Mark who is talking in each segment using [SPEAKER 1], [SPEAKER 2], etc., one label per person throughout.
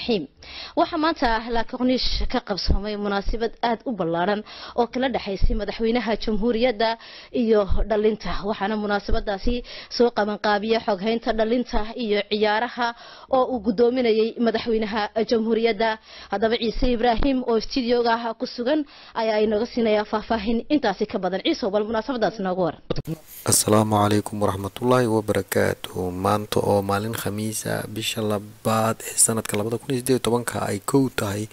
[SPEAKER 1] ibraahim waxa maanta la kaqnish ka qabsamay munaasabad aad u ballaaran oo kala dhaxaysay madaxweynaha jamhuuriyadda iyo dhalinta waxaana munaasabadaasi soo qaban qaabiye xoghaynta dhalinta iyo ciyaaraha oo uu gudoominayay madaxweynaha jamhuuriyadda hadaba ciise ibraahim oo studio-ga ku sugan ayaa inaga siinaya faahfaahin intaasi ka badan ciise bal munaasabadaas noogu war
[SPEAKER 2] السلام عليكم ورحمة الله وبركاته مانتو او مالين خميسة بيش اللباد سنة كلابدا كونيس ديو طبانكا اي كوتاي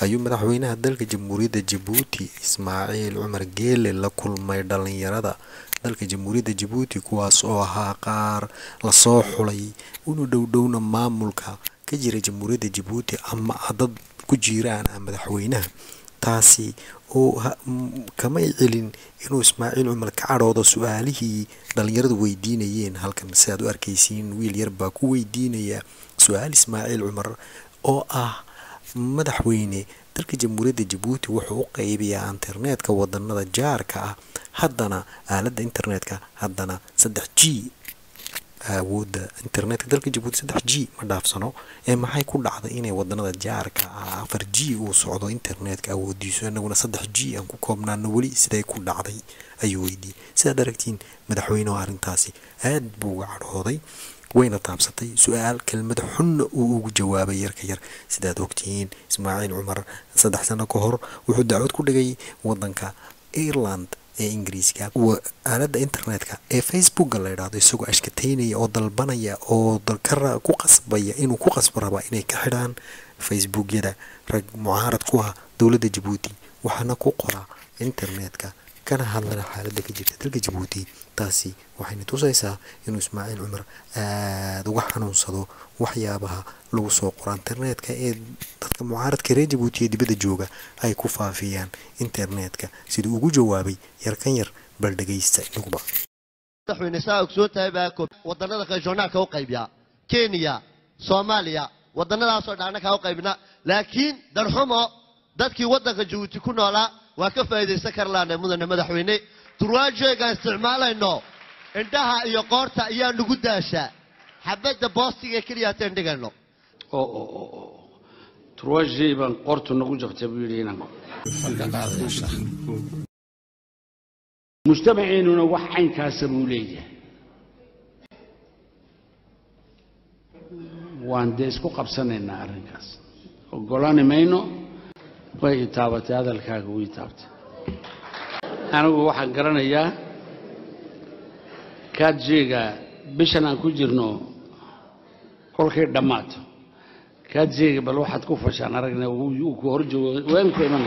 [SPEAKER 2] ايو مدحوينها دالك جمهورية جيبوتي اسماعيل عمر جيل لكل ميدالين يرادا دالك جمهورية جيبوتي كواس او هاقار لصوحولي ونو دودونا مامولكا كجيري جمهورية جيبوتي اما عدد كجيران مدحوينها taasi oo kama cilin inuu Ismaaciil Umar ka caroodo su'aalihii dhalinyaradu weydiinayeen halkan si aad u arkaysiin wiil yar baa ku weydiinaya su'aal Ismaaciil Umar oo ah madaxweyne dalka jamhuuriyadda Djibouti wuxuu u qaybiyaa internetka wadanada jaarka ah haddana aaladda internetka haddana 3G awoodda internetka dalka Djibouti 3G ma dhaafsano maxay ku dhacday inay wadanada jaarka 4G uu socdo internetka awoodiisu anaguna 3G aan ku koobnaano wali siday ku dhacday ayuu weydiiyay sida daragtiin madaxweynaha arintaasi aad buu uga cadhooday wayna taabsatay su'aal kelmad xun uu ugu jawaabay yarka yar sidaad ogtiin Ismaaciil Umar 3 sano ka hor wuxuu dacwad ku dhigay wadanka Ireland ingiriiska aaladda internetka Facebook la yiraahdo isagoo ashkateynaya oo dalbanaya oo dalkara ku qasbaya inuu ku qasbaraba inay ka xidhaan Facebook-yada rag mucaarad ku ah dawladda Djibouti waxaana ku qora internetka kana hadlana xaaladda ka jirta dalka Djibouti taasi waxayna tusaysaa inuu Ismaaciil Umar aad uga xanuunsado waxyaabaha lagu soo qoro internetka ee dadka mucaaradka reer Djibouti ee dibadda jooga ay ku faafiyaan internetka sidoo ugu jawaabay yarkan yar bal dhageysta nuqba
[SPEAKER 3] madaxweyne saa ogsoon tahay baa wadanada regionalka u qaybiya Kenya Soomaaliya wadanadaas oo dhaana ka u qaybina laakiin darxumo dadkii wadanka Djibouti ku noolaa waa ka faa'iideysan karlaan mudane madaxweyne turwaajeega isticmaalayno indhaha iyo qoorta ayaa nagu daasha xabada boostiga kaliya taan dhigano
[SPEAKER 4] turwaajeeban qoortu nagu jabtay buu yirina mujtamaceennuna wax caynkaas buu leeyahay waan isku qabsanaynaa arrinkaas ogolaani mayno way taabatay hadalkaaga way taabatay anigu waxaan garanayaa kaadjeega bishan aan ku jirno kolkay dhamaato kaadjeega bal waxaad ku fashaan aragnaa uu ku horjoogo waan ku iman